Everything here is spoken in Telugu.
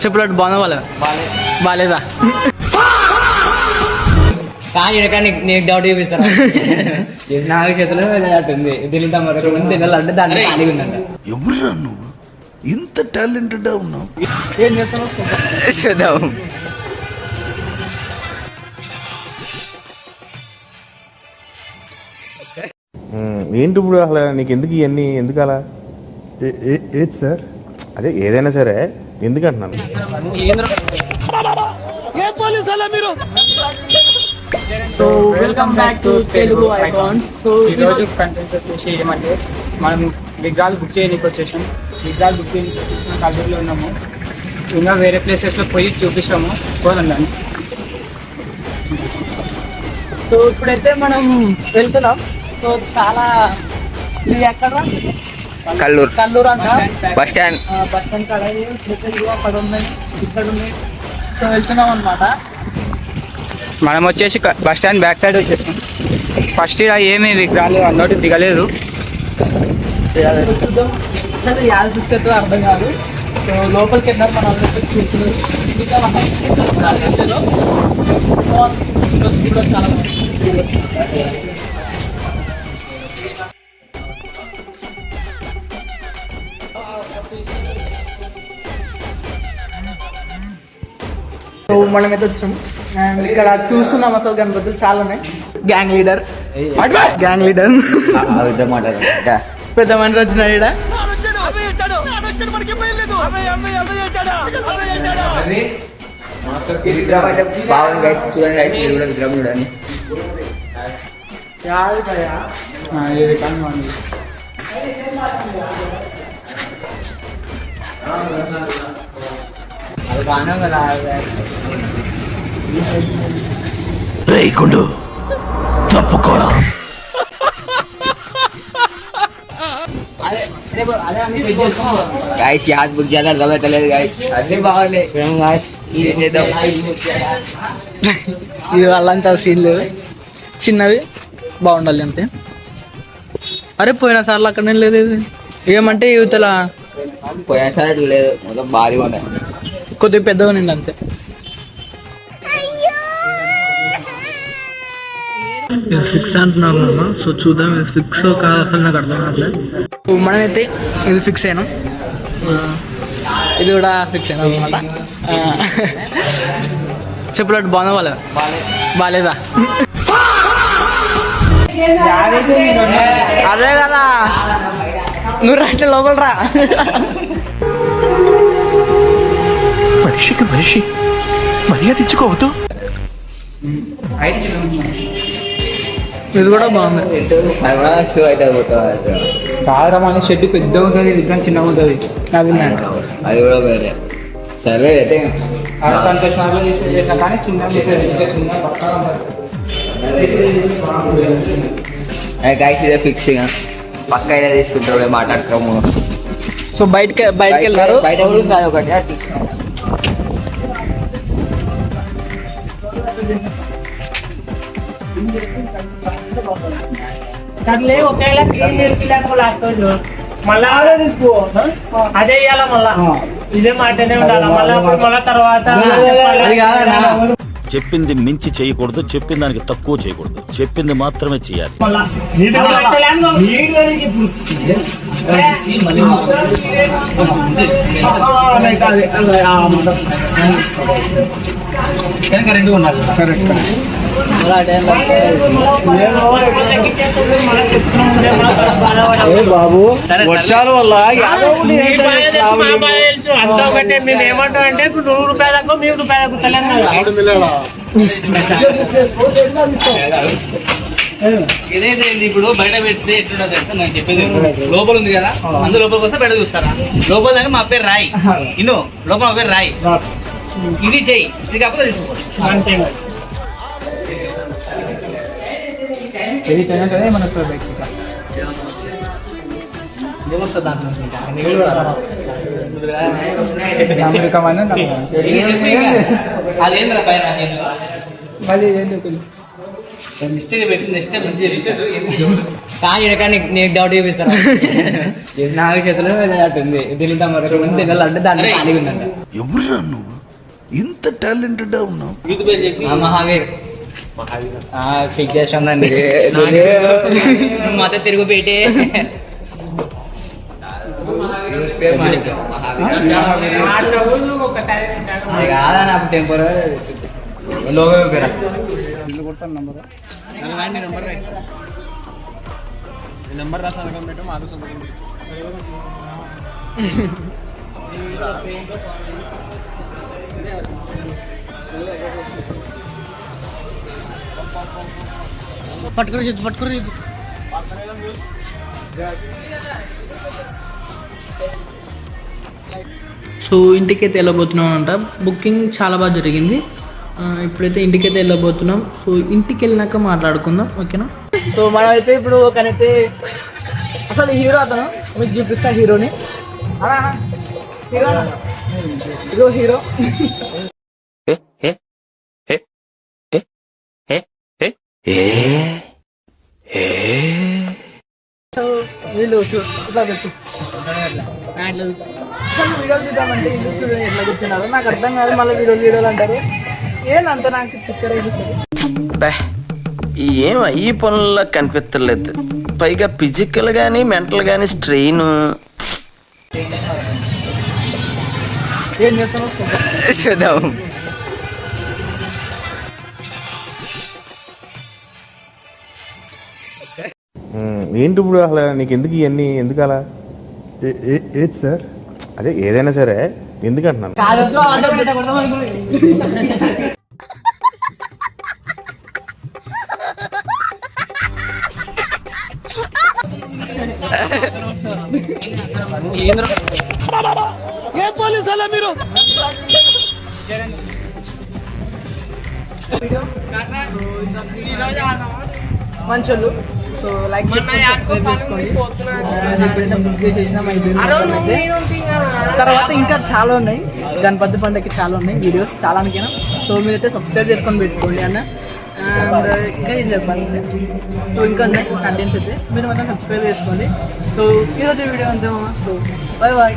చెప్పులట్టు బాగుందా బాగాలేదా కానీ నీకు డౌట్ చూపిస్తాను. నాలుగు చేతులు ఉంది తింటాం తినాలంటే దాంట్లో ఖాళీ ఉందంట. ఎవరురా నువ్వు ఇంత టాలెంటెడ్ ఉన్నావు? ఏం చేస్తావు? ఏంటి ఇప్పుడు అసలు నీకు ఎందుకు ఇవన్నీ ఎందుకు అలా? ఏది సార్? అదే ఏదైనా సరే ఎందుకు అంటున్నాను. So welcome back to Telugu icons. So ఈరోజు కంటెంట్ వచ్చేసి ఏమంటే మనం విగ్రహాలు బుక్ చేయడానికి వచ్చేసాం. విగ్రహాలు బుక్ చేయడానికి వచ్చేసాం, కల్లూరులో ఉన్నాము. ఇంకా వేరే ప్లేసెస్లో పోయి చూపిస్తాము. పోదండి. సో ఇప్పుడైతే మనం వెళ్తున్నాం. సో చాలా ఇది ఎక్కడ కల్లూరు అంట బస్ స్టాండ్ కాడ అక్కడ ఉన్నాయి ఇక్కడ ఉన్నాయి. సో వెళ్తున్నాం అనమాట. మనం వచ్చేసి బస్ స్టాండ్ బ్యాక్ సైడ్ వచ్చేసాం. ఫస్ట్ ఇలా ఏమీ విగ్రహాలు అన్నట్టు దిగలేదు. చూద్దాం అసలు యాడ్ ఫిక్స్ అయితే అర్థం కాదు. సో లోపలికి వెళ్ళారు మన చాలా సో మనమైతే వచ్చినాం. అండ్ ఇక్కడ చూస్తున్నాం అసలు గణపతులు చాలా ఉన్నాయి. గ్యాంగ్ లీడర్ పెద్ద మనిషి వచ్చినాడు ఈడ. చూడండి. రేయకుండు తప్పుకోరా. गाइस याद बुक ज्यादा दबा चले गाइस अरे बावले गाइस ये చేద్దాం. ఇది వాళ్ళంతా సీన్ లేదు, చిన్నవి బాగుండాలి అంతే. అరే పోయిన సార్లు అక్కడనే లేదు. ఇది ఏమంటే యువతల పోయినసారి లేదు, మొత్తం భారీ ఉన్నాయి, కొద్దిగా పెద్దగా నిండి అంతే. ఇది ఫిక్స్ అంటున్నారు. సో చూద్దాం ఇది ఫిక్స్ కావాలి, నాకు అర్థం కావట్లేదు. మనమైతే ఇది ఫిక్స్ అయినాం. ఇది కూడా ఫిక్స్ అయినాం అనమాట. చెప్పులట్టు బాగుందా బాగాలేదా? అదే కదా, నువ్వు రా లోపల రా. మనిషికి మనిషి మర్యాద ఇచ్చుకోవద్దు. ఇది కూడా బాగుంది. కాదరా షెడ్ పెద్ద ఉంటుంది, విగ్రహం చిన్నగా ఉంటుంది. అది అది కూడా వేరే సరే అయితే సంతోషంగా చేసినా కానీ చిన్న గైస్ ఇదే ఫిక్స్ పక్క అయితే తీసుకుంటారు, మాట్లాడుకోము. సో బయటకి వెళ్ళారు. బయట కూడా కాదు ఒకటి మళ్ళా తీసుకో అదే ఇవ్వాలా, మళ్ళా ఇదే మాటనే ఉండాలి. మళ్ళా తర్వాత చెప్పింది మించి చేయకూడదు, చెప్పిన దానికి తక్కువ చేయకూడదు, చెప్పింది మాత్రమే చేయాలి. రెండు ఉండాలి. బాబు వర్షాల వల్ల అంతా ఒకటే. మేము ఏమంటాం అంటే ఇప్పుడు ₹100 దాకా ₹1000 దాకా తెలంగాణ ఇదేంటి ఇప్పుడు బయట పెడితే ఎట్లుండదు అంటే నేను చెప్పేది లోపల ఉంది కదా, అందులో లోపలికి వస్తే బయట చూస్తారా. లోపల దగ్గర మా పేరు రాయి, ఇన్ను లోపల మా పేరు రాయి, ఇది చెయ్యి, ఇది కాకపోతే తీసుకో. అదేంద్ర పైన మళ్ళీ మిస్టేక్ పెట్టి నెక్స్ట్ టైం మంచిగా చేశారు. కానీ ఇక్కడ నీకు డౌట్ చూపిస్తాను. నాగ చేతిలో ఉంది తింటా మరి తినాలంటే దాంట్లో ఖాళీ ఉందంట. ఎవరురా నువ్వు ఇంత టాలెంటెడ్ ఉన్నావు? యూత్ పేరు చెప్పి మహావీర్ ఫిక్ చేస్తుందండి మాతో తిరుగు పెట్టి కాదా నాకు టెంపర్ లోగో నెంబర్ రాసి సంతకం పెట్టు, మాకు సంతకం పెట్టు. పట్టుకుని చెప్పు పట్టుకుని చెప్పు. సో ఇంటికైతే వెళ్ళబోతున్నాం అంట. బుకింగ్ చాలా బాగా జరిగింది. ఇప్పుడైతే ఇంటికైతే వెళ్ళబోతున్నాం. సో ఇంటికి వెళ్ళినాక మాట్లాడుకుందాం, ఓకేనా? సో మనమైతే ఇప్పుడు ఒకనైతే అసలు హీరో అతను మీకు చూపిస్తా హీరోని. హీరో ఇదో హీరో. వీళ్ళు ఇట్లా పెట్టు అసలు వీడియోలు చూద్దామంటే ఇల్లు చూడండి ఎట్లా కూర్చున్నారు. నాకు అర్థం కాదు, మళ్ళీ వీడియోలు అంటారు. ఏందంత నాకు పిక్చర్ అయితే ఏం ఈ పనుల్లో కనిపించలేదు. పైగా ఫిజికల్ గానీ మెంటల్ గానీ స్ట్రెయిన్. ఏం చేస్తాను ఏంటి ఇప్పుడు అసలు నీకు ఎందుకు ఇవన్నీ ఎందుకు అలా? ఏది సార్? అదే ఏదైనా సరే ఎందుకు అంటున్నాను. మంచోళ్ళు. సో లైక్ సబ్స్క్రైబ్ చేసుకోండి. ఎప్పుడైనా బుక్ చేసేసినా తర్వాత ఇంకా చాలా ఉన్నాయి. గణపతి పండుగకి చాలా ఉన్నాయి వీడియోస్ చాలా అనుకున్నా. సో మీరైతే సబ్స్క్రైబ్ చేసుకొని పెట్టుకోండి అన్న. అండ్ ఇంకా ఏం చెప్పాలంటే సో ఇంకా కంటెంట్స్ అయితే మీరు మాత్రం సబ్స్క్రైబ్ చేసుకోండి. సో ఈరోజు వీడియో అంతే. So bye bye.